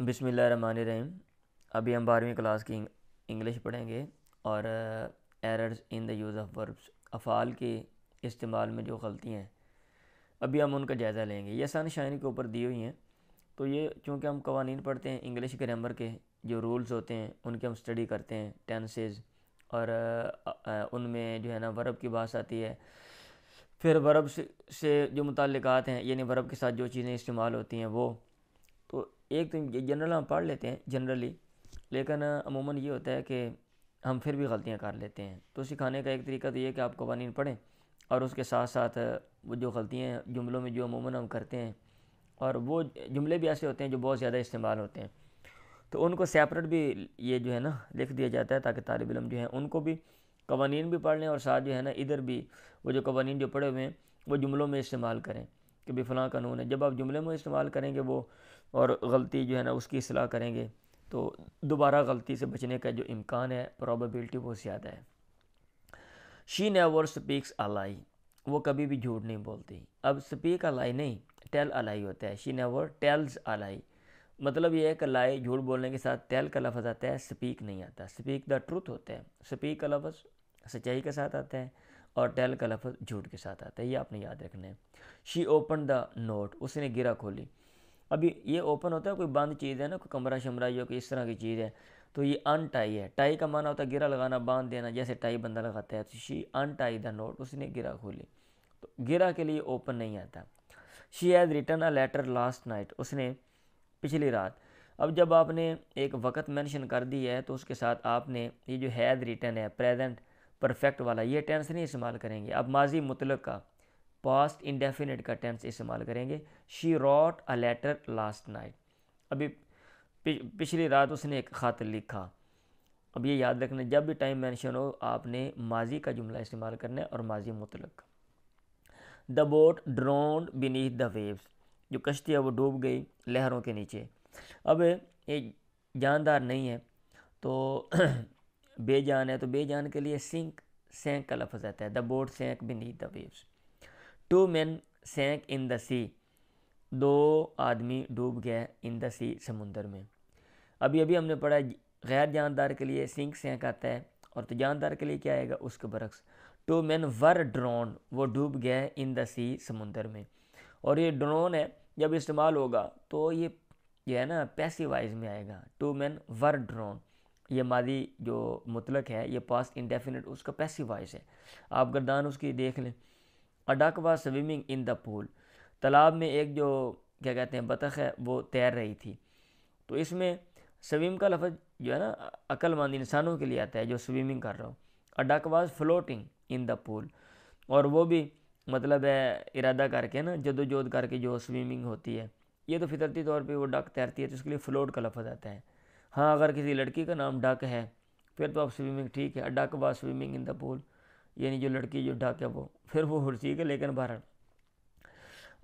बिस्मिल्लाहिर्रहमानिर्रहीम। अभी हम 12वीं क्लास की इंग्लिश पढ़ेंगे और errors in the use of verbs, अफ़ाल के इस्तेमाल में जो गलतियाँ हैं अभी हम उनका जायज़ा लेंगे। ये सनशाइन के ऊपर दी हुई हैं। तो ये चूँकि हम कवानीन पढ़ते हैं इंग्लिश ग्रामर के जो रूल्स होते हैं उनकी हम स्टडी करते हैं, टेंसेज और उनमें जो है ना वर्ब की बात आती है। फिर वर्ब से जो मुताल्लिकात हैं यानी वर्ब के साथ जो चीज़ें इस्तेमाल होती हैं वो, तो एक तो जनरल हम पढ़ लेते हैं जनरली, लेकिन अमूमन ये होता है कि हम फिर भी गलतियाँ कर लेते हैं। तो सिखाने का एक तरीका तो ये है कि आप कवानीन पढ़ें और उसके साथ साथ वो जो गलतियाँ हैं जुमलों में जो अमूमन हम करते हैं, और वो जुमले भी ऐसे होते हैं जो बहुत ज़्यादा इस्तेमाल होते हैं, तो उनको सेपरेट भी ये जो है ना लिख दिया जाता है ताकि तालिब इल्म जो है उनको भी कवानीन भी पढ़ लें और साथ जो है ना इधर भी वो जो कवानीन जो पढ़े हुए हैं वो जुमलों में इस्तेमाल करें कि भाई फ़लाँ कानून है। जब आप जुमले में इस्तेमाल करेंगे वो और गलती जो है ना उसकी इस्लाह करेंगे तो दोबारा गलती से बचने का जो इम्कान है, प्रोबेबिलिटी वो ज़्यादा है। शी नेवर स्पीक्स अ लाई, वो कभी भी झूठ नहीं बोलती। अब स्पीक अ लाई नहीं, टेल अ लाई होता है। शी नेवर टेल्स अ लाई, मतलब ये है कि लाई झूठ बोलने के साथ टेल का लफ्ज़ आता है, स्पीक नहीं आता। स्पीक द ट्रूथ होता है, स्पीक का लफ्ज़ सच्चाई के साथ आता है और टेल का लफ्ज़ झूठ के साथ आता है। ये आपने याद रखना है। शी ओपन द नोट, उसने गिरा खोली। अभी ये ओपन होता है कोई बंद चीज़ है ना, कोई कमरा शमरा या कोई इस तरह की चीज़ है, तो ये अनटाई है। टाई का माना होता है गिरा लगाना, बांध देना, जैसे टाई बंदा लगाता है। तो शी अनटाई द नोट, उसने गिरा खोली। तो गिरा के लिए ओपन नहीं आता। She has written a letter last night, उसने पिछली रात। अब जब आपने एक वक़्त मेंशन कर दी है तो उसके साथ आपने ये जो हैज़ रिटन है प्रेजेंट परफेक्ट वाला, ये टेंस नहीं इस्तेमाल करेंगे। अब माजी मुतलक का पास्ट इंडेफिनिट का टेंस इस्तेमाल करेंगे। She wrote a letter last night, अभी पिछली रात उसने एक ख़त लिखा। अब ये याद रखना, जब भी टाइम मेंशन हो आपने माजी का जुमला इस्तेमाल करना है और माजी मुतलक का। The boat drowned beneath the waves, जो कश्ती है वो डूब गई लहरों के नीचे। अब ये जानदार नहीं है तो बेजान है, तो बेजान के लिए सिंक सैंक का लफ्ज़ आता है। The boat sank beneath the waves. Two man sank in the sea, दो आदमी डूब गए इन द सी, समुंदर में। अभी अभी हमने पढ़ा गैर जानदार के लिए सिंक सैंक आता है और तो जानदार के लिए क्या आएगा, उसके बरक्स। टू मैन वर ड्रोन, वो डूब गए इन द सी, समुंदर में। और ये ड्रोन है जब इस्तेमाल होगा तो ये है ना पैसिव वाइज में आएगा। टू मैन वर ड्रोन, ये मादी जो मुतलक है ये पास्ट इंडेफिनिट उसका पैसिव वाइज है। आप गर्दान उसकी देख लें। A duck was swimming in the pool, तालाब में एक जो क्या कहते हैं बतख है वो तैर रही थी। तो इसमें स्विम का लफ्ज़ जो है ना अक्लमंद इंसानों के लिए आता है जो स्विमिंग कर रहा हो। A duck was floating in the pool, और वो भी मतलब है इरादा करके ना जदोजहद करके जो स्विमिंग होती है, ये तो फितरती तौर पे वो डक तैरती है तो उसके लिए फ्लोट का लफ्ज़ आता है। हाँ अगर किसी लड़की का नाम डक है फिर तो आप स्विमिंग ठीक है। Duck was swimming in the pool, यानी जो लड़की जो डक है वो, फिर वो ठीक है। लेकिन बहरहाल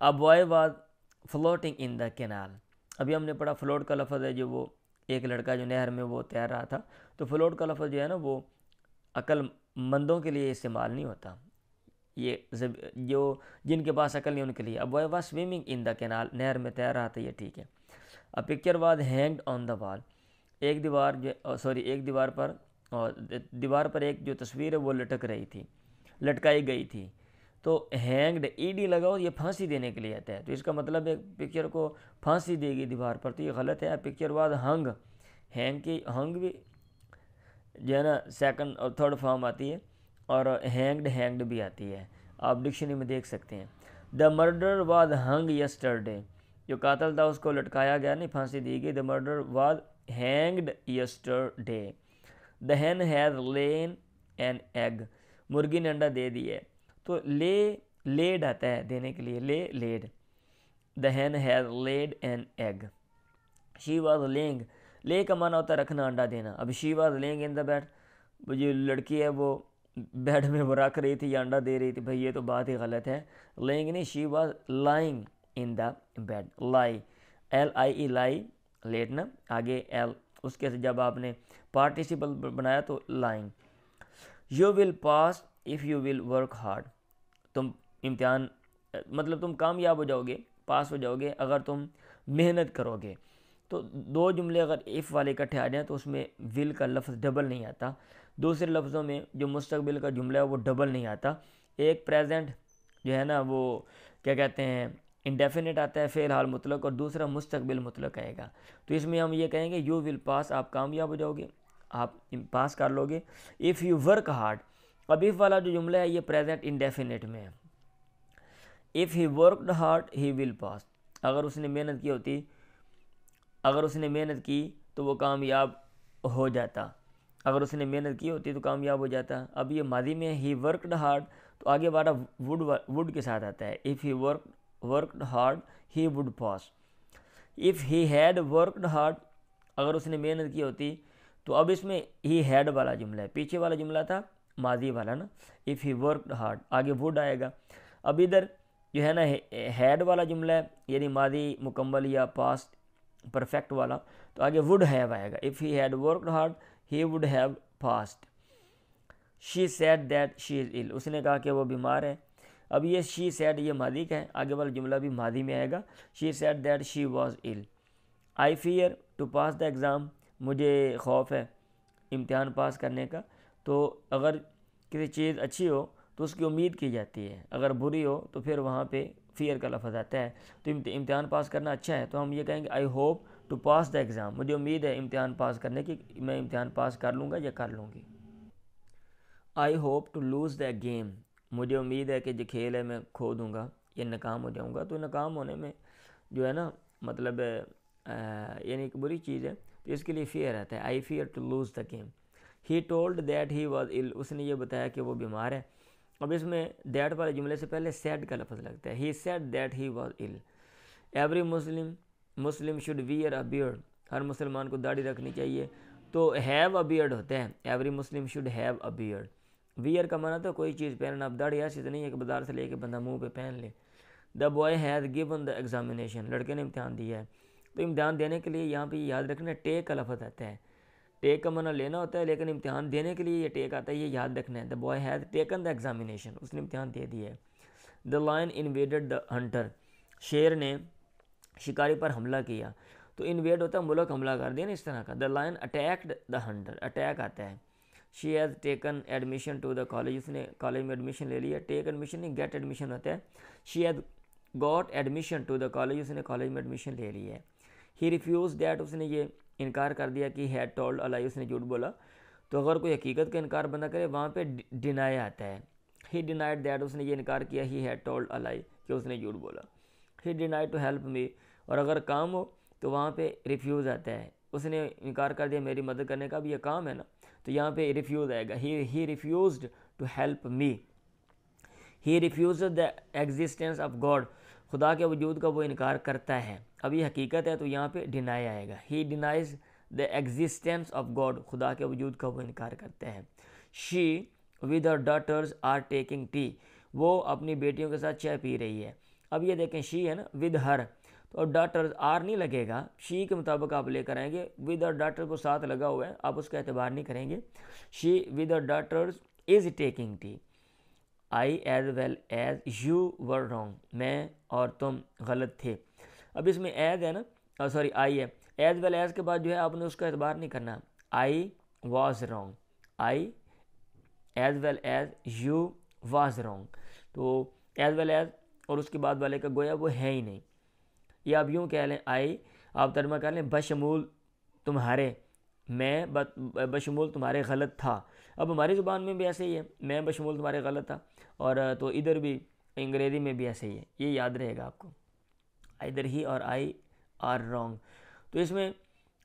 a boy was floating in the canal, अभी हमने पढ़ा फ्लोट का लफ्ज़ है जो वो एक लड़का जो नहर में वो तैर रहा था। तो फ्लोट का लफ्ज़ जो है ना वो अक्लमंदों के लिए इस्तेमाल नहीं होता, ये जो जिनके पास अकल नहीं उनके लिए। अब वह स्विमिंग इन द कैनाल, नहर में तैर रहा था, ये ठीक है। अब picture was hanged on the wall, एक दीवार जो सॉरी एक दीवार पर, और दीवार पर एक जो तस्वीर है वो लटक रही थी, लटकाई गई थी। तो हैंग्ड ईडी लगाओ, ये फांसी देने के लिए आता है। तो इसका मतलब है पिक्चर को फांसी देगी दीवार पर, तो ये गलत है। पिक्चर वाज हंग, हैंग की हंग भी जो है ना सेकंड और थर्ड फॉर्म आती है, और हैंग्ड हैंग्ड भी आती है, आप डिक्शनरी में देख सकते हैं। The murder was hung yesterday, जो कातल था उसको लटकाया गया, नहीं फांसी दी गई। The murder was hanged yesterday. The hen has lane an egg, मुर्गी ने अंडा दे दिया। तो लेड आता है देने के लिए, laid. The hen has laid an egg. She was laying, lay का माना होता है रखना, अंडा देना। अब she was laying in the bed, वो जो लड़की है वो बेड में वो रख रही थी या अंडा दे रही थी, भाई ये तो बात ही गलत है। लेइंग नहीं, she was lying in the bed. Lie, L I E lie, लेटना, आगे एल, उसके से जब आपने पार्टिसिपल बनाया तो lying. You will pass if you will work hard, तुम इम्तिहान मतलब तुम कामयाब हो जाओगे, पास हो जाओगे अगर तुम मेहनत करोगे। तो दो जुमले अगर इफ़ वाले इकट्ठे आ जाएँ तो उसमें विल का लफ्ज़ डबल नहीं आता। दूसरे लफ्ज़ों में जो मुस्तकबिल का जुमला है वो डबल नहीं आता। एक प्रेजेंट जो है ना वो क्या कहते हैं इंडेफिनिट आता है फ़ेल हाल मुतलक, और दूसरा मुस्तकबिल मुतलक आएगा। तो इसमें हम ये कहेंगे यू विल पास, आप कामयाब हो जाओगे, आप पास कर लोगे। इफ़ यू वर्क हार्ड, अब इफ़ वाला जो जुमला है ये प्रेजेंट इंडेफिनिट में है। If he worked hard he will pass, अगर उसने मेहनत की होती, अगर उसने मेहनत की तो वो कामयाब हो जाता, अगर उसने मेहनत की होती तो कामयाब हो जाता। अब ये मादी में ही वर्कड हार्ड, तो आगे वाला वुड के साथ आता है। If he worked hard he would pass. If he had worked hard, अगर उसने मेहनत की होती, तो अब इसमें ही हैड वाला जुमला है, पीछे वाला जुमला था मादी वाला ना, इफ़ ही वर्कड हार्ड, आगे वुड आएगा। अब इधर जो है ना हैड वाला जुमला है, यानी मादी मुकम्मल या पास्ट परफेक्ट वाला, तो आगे वुड हैव आएगा। If he had worked hard he would have passed. She said that she is ill, उसने कहा कि वो बीमार है। अब ये शी सैड ये मादी का है, आगे वाला जुमला भी मादी में आएगा। She said that she was ill. I fear to pass the exam, मुझे खौफ है इम्तिहान पास करने का। तो अगर किसी चीज़ अच्छी हो तो उसकी उम्मीद की जाती है, अगर बुरी हो तो फिर वहाँ पे फियर का लफ्ज़ आता है। तो इम्तिहान पास करना अच्छा है तो हम ये कहेंगे I hope to pass the exam, मुझे उम्मीद है इम्तिहान पास करने की, मैं इम्तिहान पास कर लूँगा या कर लूँगी। I hope to lose the game, मुझे उम्मीद है कि जो खेल है मैं खो दूँगा या नाकाम हो जाऊँगा। तो नाकाम होने में जो है ना मतलब यानी एक बुरी चीज़ है, तो इसके लिए फियर रहता है। I fear to lose the game. He told that he was ill, उसने ये बताया कि वो बीमार है। अब इसमें दैट वाले जुमले से पहले सैड का लफ्ज़ लगता है। He said that he was ill. Every Muslim should wear a beard, हर मुसलमान को दाढ़ी रखनी चाहिए। तो हैव अ बियर्ड होता है, every Muslim should have a beard. Wear का माना तो कोई चीज़ पहनना, अब दाढ़ी ऐसी तो नहीं है कि बाजार से लेके बंदा मुंह पे पहन ले। The boy has given the examination, लड़के ने इम्तहान दिया है। तो इम्तहान देने के लिए यहाँ पे याद रखना टेक का लफ्ज़ आता है। टेक का माना लेना होता है, लेकिन इम्तहान देने के लिए ये टेक आता है, ये याद रखना है। The boy has taken the examination, उसने इम्तहान दे दिया है। The lion invaded the hunter, शेर ने शिकारी पर हमला किया। तो इन्वेड होता है मुल्क हमला कर दिया ना, इस तरह का। The lion attacked the hunter, attack आता है। She has taken admission to the college, उसने कॉलेज में एडमिशन ले लिया। टेक एडमिशन नहीं, गेट एडमिशन होता है। She has got admission to the college, उसने कॉलेज में एडमिशन ले लिया है। ही रिफ्यूज दैट, उसने ये इनकार कर दिया कि हैड टोल्ड अ लाई, उसने झूठ बोला। तो अगर कोई हकीकत का इनकार बंदा करे वहाँ पे डिनाई आता है। ही डिनाइड दैट, उसने ये इनकार किया ही हैड टोल्ड अ लाई, कि उसने झूठ बोला। He denied to help me, और अगर काम हो तो वहाँ पे रिफ्यूज़ आता है, उसने इनकार कर दिया मेरी मदद करने का, भी ये काम है ना, तो यहाँ पे रिफ्यूज़ आएगा। He refused to help me. He refuse the existence of God, खुदा के वजूद का वो इनकार करता है। अब ये हकीकत है तो यहाँ पे डिनाई आएगा। He denies the existence of God, खुदा के वजूद का वो इनकार करते हैं। She with her daughters are taking tea, वो अपनी बेटियों के साथ चाय पी रही है। अब ये देखें शी है ना विद हर, तो डॉटर्स आर नहीं लगेगा, शी के मुताबिक आप लेकर आएंगे। विद हर डॉटर को साथ लगा हुआ है, आप उसका एतबार नहीं करेंगे। She with her daughters is taking tea. I as well as you were wrong, मैं और तुम गलत थे। अब इसमें एज है ना, सॉरी आई है, एज वेल एज के बाद जो है आपने उसका एतबार नहीं करना। I was wrong, I as well as you was wrong, तो एज वेल एज और उसके बाद वाले का गोया वो है ही नहीं। या आप यूँ कह लें आई, आप तर्जमा कर लें बशमूल तुम्हारे, मैं बशमूल तुम्हारे गलत था। अब हमारी ज़ुबान में भी ऐसे ही है, मैं बशमूल तुम्हारे गलत था, और तो इधर भी अंग्रेज़ी में भी ऐसे ही है, ये याद रहेगा आपको। Either he or I R wrong, तो इसमें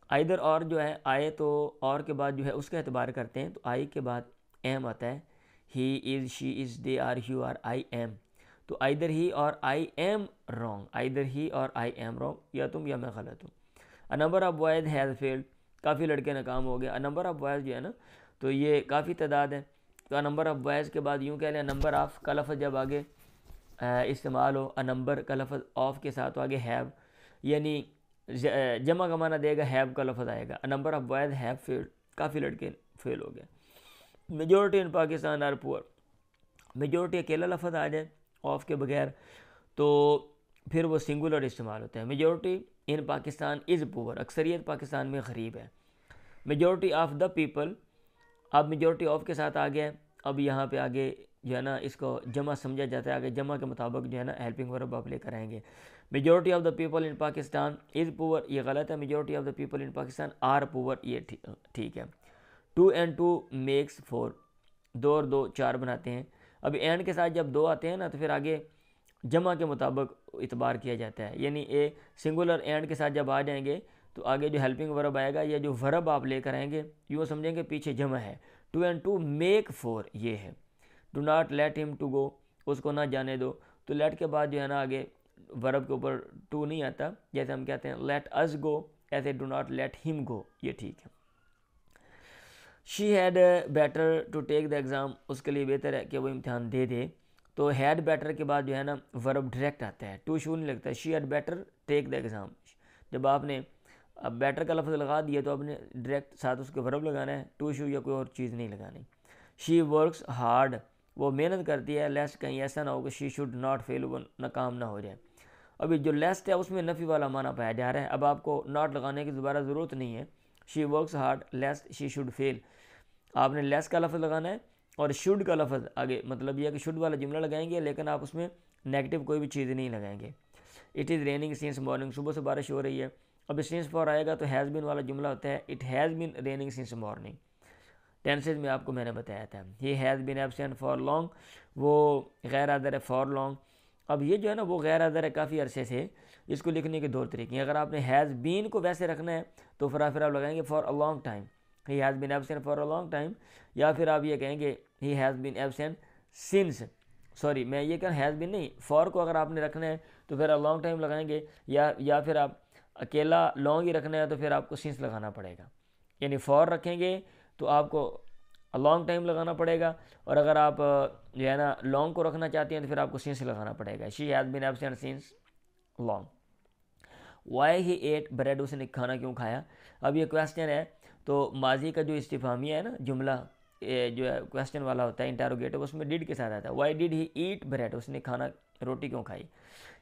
आइदर और जो है आए तो और के बाद जो है उसका एतबार करते हैं, तो आई के बाद एम आता है। He is, she is, they are, you are, I am. तो either he or I am wrong, either he or I am wrong, या तुम या मैं गलत हूँ। अ number of boys has failed, काफ़ी लड़के नाकाम हो गए। अ नंबर ऑफ बॉयज़ जो है ना, तो ये काफ़ी तादाद है। तो अ नंबर ऑफ बॉयज़ के बाद यूँ कह लें नंबर ऑफ का लफ्ज़ जब आगे इस्तेमाल हो, अ नंबर का लफ्ज़ ऑफ के साथ तो आगे हैव, यानी जमा का माना देगा, हैव का लफ्ज़ आएगा। A number of boys have failed, काफ़ी लड़के फेल हो गए। Majority in Pakistan are poor, majority अकेला लफ्ज़ आ जाए ऑफ के बगैर तो फिर वो सिंगुलर इस्तेमाल होता है। Majority in Pakistan is poor, अक्सरियत पाकिस्तान में गरीब है। मेजॉरिटी ऑफ द पीपल, अब मेजॉरिटी ऑफ के साथ आ गया। अब यहाँ पे आगे जो है ना इसको जमा समझा जाता है, आगे जमा के मुताबिक जो है ना हेल्पिंग वर्ब आप लेकर आएंगे। Majority of the people in Pakistan is poor, ये गलत है। Majority of the people in Pakistan are poor, ये ठीक है। 2 and 2 मेक्स 4, 2 और 2 4 बनाते हैं। अभी एंड के साथ जब 2 आते हैं ना तो फिर आगे जमा के मुताबिक इतबार किया जाता है, यानी ए सिंगुलर एंड के साथ जब आ जाएंगे तो आगे जो हेल्पिंग वर्ब आएगा या जो वर्ब आप लेकर आएंगे यूँ समझेंगे पीछे जमा है। 2 and 2 मेक 4 ये है। Do not let him to go, उसको ना जाने दो। तो लेट के बाद जो है ना आगे वर्ब के ऊपर टू नहीं आता, जैसे हम कहते हैं लेट अस गो, ऐसे do not let him go, ये ठीक है। She had better to take the exam, उसके लिए बेहतर है कि वो इम्तहान दे दे। तो हैड बेटर के बाद जो है ना वर्ब डायरेक्ट आता है, टू शू नहीं लगता है। She had better take the exam, जब आपने अब बेटर का लफ्ज़ लगा दिया तो आपने डायरेक्ट साथ उसके वर्ब लगाना है, टू शू या कोई और चीज़ नहीं लगानी। शी वर्क्स हार्ड, वो मेहनत करती है। लेस्ट कहीं ऐसा ना हो कि शी शुड नॉट फेल, वो नाकाम ना हो जाए। अभी जो लेस्ट है उसमें नफ़ी वाला माना पाया जा रहा है, अब आपको नॉट लगाने की दोबारा ज़रूरत नहीं है। She works hard लेस्ट she should fail, आपने लेस का लफ्ज़ लगाना है और शुड का लफ्ज़ आगे, मतलब यह कि शुड वाला जुमला लगाएंगे लेकिन आप उसमें नेगेटिव कोई भी चीज़ नहीं लगाएंगे। It is raining since morning, सुबह से बारिश हो रही है। अब सिंस फॉर आएगा तो हैज़ बीन वाला जुमला होता है, it has been raining since morning. Tenses में आपको मैंने बताया था। He has been absent for long, वो गैर हाज़िर है फॉर लॉन्ग। अब ये जो है ना वो गैर हाज़िर है काफ़ी अरसे से, इसको लिखने के दो तरीके हैं। अगर आपने हैज़ बीन को वैसे रखना है तो फिर आप लगाएंगे for a long time, he has been absent for a long time, या फिर आप ये कहेंगे he has been absent since, sorry मैं ये कह हैज़ बीन नहीं, फॉर को अगर आपने रखना है तो फिर अ लॉन्ग टाइम लगाएंगे, या फिर आप अकेला लॉन्ग ही रखना है तो फिर आपको सिंस लगाना पड़ेगा। यानी फॉर रखेंगे तो आपको अ लॉन्ग टाइम लगाना पड़ेगा, और अगर आप जो है ना लॉन्ग को रखना चाहते हैं तो फिर आपको सिंस लगाना पड़ेगा। She has been absent since long. Why he ate bread, उसने खाना क्यों खाया। अब ये क्वेश्चन है तो माजी का जो इस्तिफामिया है ना जुमला जो है क्वेश्चन वाला होता है इंटरोगेटिव, उसमें डिड के साथ आता है। Why did he eat bread, उसने खाना रोटी क्यों खाई।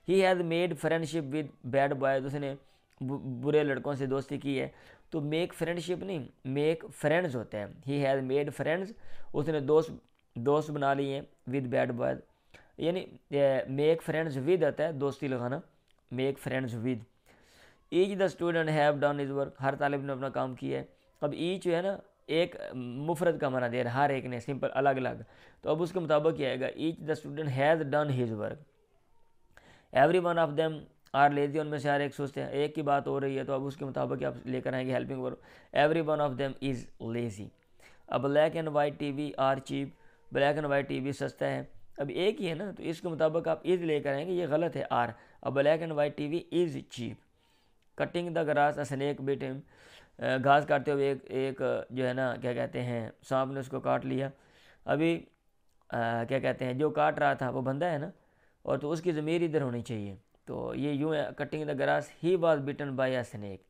He has made friendship with bad boys, उसने बुरे लड़कों से दोस्ती की है। तो मेक फ्रेंडशिप नहीं, मेक फ्रेंड्स होता है। ही हैज़ मेड फ्रेंड्स, उसने दोस्त बना लिए हैं विद बैड बॉयज, यानी मेक फ्रेंड्स विद आता है दोस्ती लगाना, make friends with. Each the student have done his work, हर तालिब ने अपना काम किया है। अब ईच जो है ना एक मुफरद का माना दे रहा है, हर एक ने, सिंपल अलग अलग, तो अब उसके मुताबिक क्या आएगा, each the student has done his work. Every one of them are lazy, उनमें से हर एक सोचते हैं, एक की बात हो रही है तो अब उसके मुताबिक आप लेकर आएंगे helping verb, every one of them is lazy. अब black and white TV are cheap, black and white TV सस्ता है। अब एक ही है ना तो इसके मुताबिक आप इज़ लेकर आएंगे, ये गलत है आर। अब black and white TV is cheap. Cutting the grass a snake bit him, घास काटते हुए एक जो है ना क्या कहते हैं सांप ने उसको काट लिया। अभी क्या कहते हैं जो काट रहा था वो बंदा है ना, और तो उसकी ज़मीर इधर होनी चाहिए, तो ये यूँ है cutting the grass he was bitten by a snake,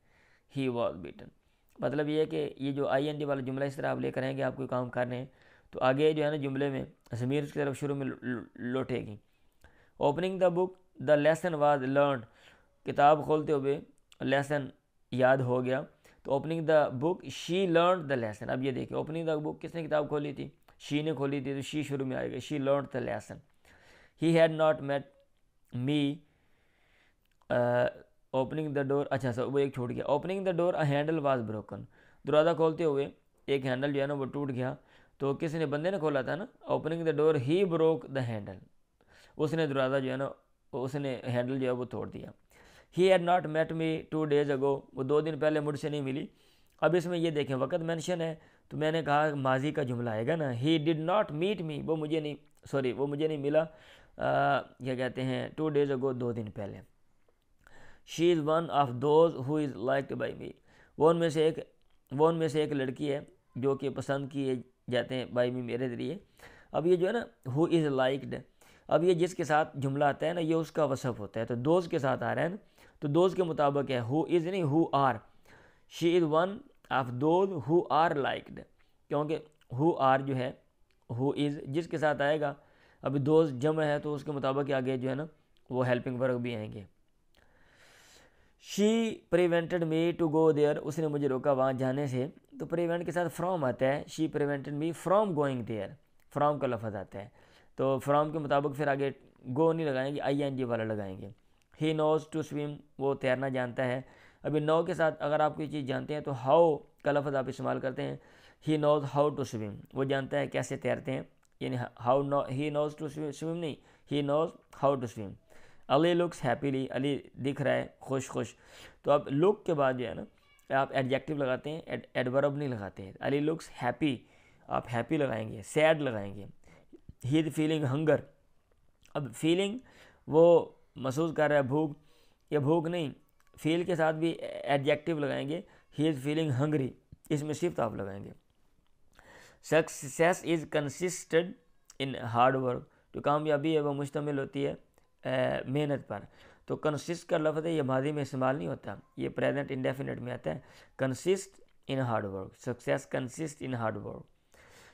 he was bitten. मतलब ये है कि ये जो ING वाला जुमला इस तरह आप लेकर आएंगे, आप कोई काम कर रहे हैं तो आगे जो है ना जुमले में ज़मीर की तरफ शुरू में लौटेगी। Opening the book the lesson was learn, किताब खोलते हुए लेसन याद हो गया। तो opening the book she learn the lesson. अब ये देखिए ओपनिंग द बुक किसने किताब खोली थी, शी ने खोली थी, तो शी शुरू में आएगा, she learn the lesson. He had not met me opening the door, अच्छा सर वो एक छूट गया। Opening the door a handle was broken, दरवाज़ा खोलते हुए एक हैंडल जो है ना वो टूट गया। तो किसने, बंदे ने खोला था ना। Opening the door he broke the handle, उसने दरवाज़ा जो है ना उसने हैंडल जो है वो तोड़ दिया। He had not met me 2 days ago, वो 2 दिन पहले मुझसे नहीं मिली। अब इसमें ये देखें वक़्त मेंशन है तो मैंने कहा माजी का जुमला आएगा ना। He did not meet me, वो मुझे नहीं मिला क्या कहते हैं 2 days अगो, 2 दिन पहले। She is one of those who is liked by me, वो उनमें से एक लड़की है जो कि पसंद किए जाते हैं बाई मी, मेरे ज़रिए। अब ये जो है ना हु इज़ लाइक्ड, अब ये जिसके साथ जुमला आता है ना ये उसका वसफ होता है, तो दोज के साथ आ रहा है ना, तो दोज के मुताबिक है हु इज़ नहीं who are. She is one of those who are liked, क्योंकि हु आर जो है हु इज़ जिसके साथ आएगा, अभी दोज जम है तो उसके मुताबिक आगे जो है ना वो हेल्पिंग वर्ब भी आएंगे। She prevented me to go there, उसने मुझे रोका वहाँ जाने से, तो प्रिवेंट के साथ फ्रॉम आता है। She prevented me from going there, from का लफ्ज़ आता है, तो फ्रॉम के मुताबिक फिर आगे गो नहीं लगाएंगे, ING वाला लगाएंगे। ही नोज़ टू स्विम, वो तैरना जानता है। अभी नो के साथ अगर आप कोई चीज़ जानते हैं तो हाउ का लफ्ज़ आप इस्तेमाल करते हैं। He knows how to swim, वो जानता है कैसे तैरते हैं, यानी how no he knows to swim नहीं, he knows how to swim. Ali looks happily, Ali दिख रहा है खुश खुश। तो आप लुक के बाद जो है ना आप एडजेक्टिव लगाते हैं, एडवर्ब नहीं लगाते हैं। अली लुक्स हैप्पी, आप हैप्पी लगाएंगे, सैड लगाएंगे। ही इज़ फीलिंग हंगर, अब फीलिंग वो महसूस कर रहा है भूख, या भूख नहीं, फील के साथ भी एडजेक्टिव लगाएंगे। ही इज़ फीलिंग हंगरी, इसमें सिर्फ आप लगाएंगे। Success is consisted in hard work, जो कामयाबी है वह मुश्तमिल होती है मेहनत पर। तो कंसिस्ट का लफ्ज़ है, ये माजी में इस्तेमाल नहीं होता, ये प्रेजेंट इंडेफिनिट में आता है। Consist in hard work, success consist in hard work.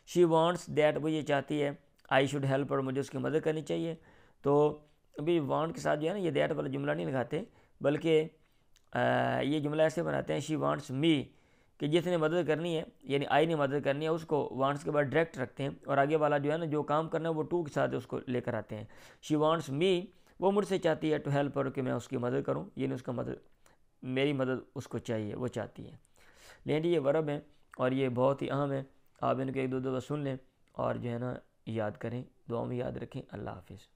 She wants that, वो ये चाहती है, आई शुड हेल्प और मुझे उसकी मदद करनी चाहिए। तो अभी वांट के साथ जो है ना ये दैट वाला जुमला नहीं लगाते, बल्कि ये जुमला ऐसे बनाते हैं, शी वांट्स मी, कि जिसने मदद करनी है यानी आई ने मदद करनी है उसको वांट्स के बाद डायरेक्ट रखते हैं, और आगे वाला जो है ना जो काम करना है वो टू के साथ उसको लेकर आते हैं। शी वांट्स मी, वो मुझसे चाहती है, टू हेल्प और कि मैं उसकी मदद करूं, यानी उसका मदद, मेरी मदद उसको चाहिए, वो चाहती है। लेकिन ये वर्ब है और ये बहुत ही अहम है, आप इनको एक दो दफ़ा सुन लें और जो है ना याद करें, दुआ में याद रखें। अल्लाह हाफिज़।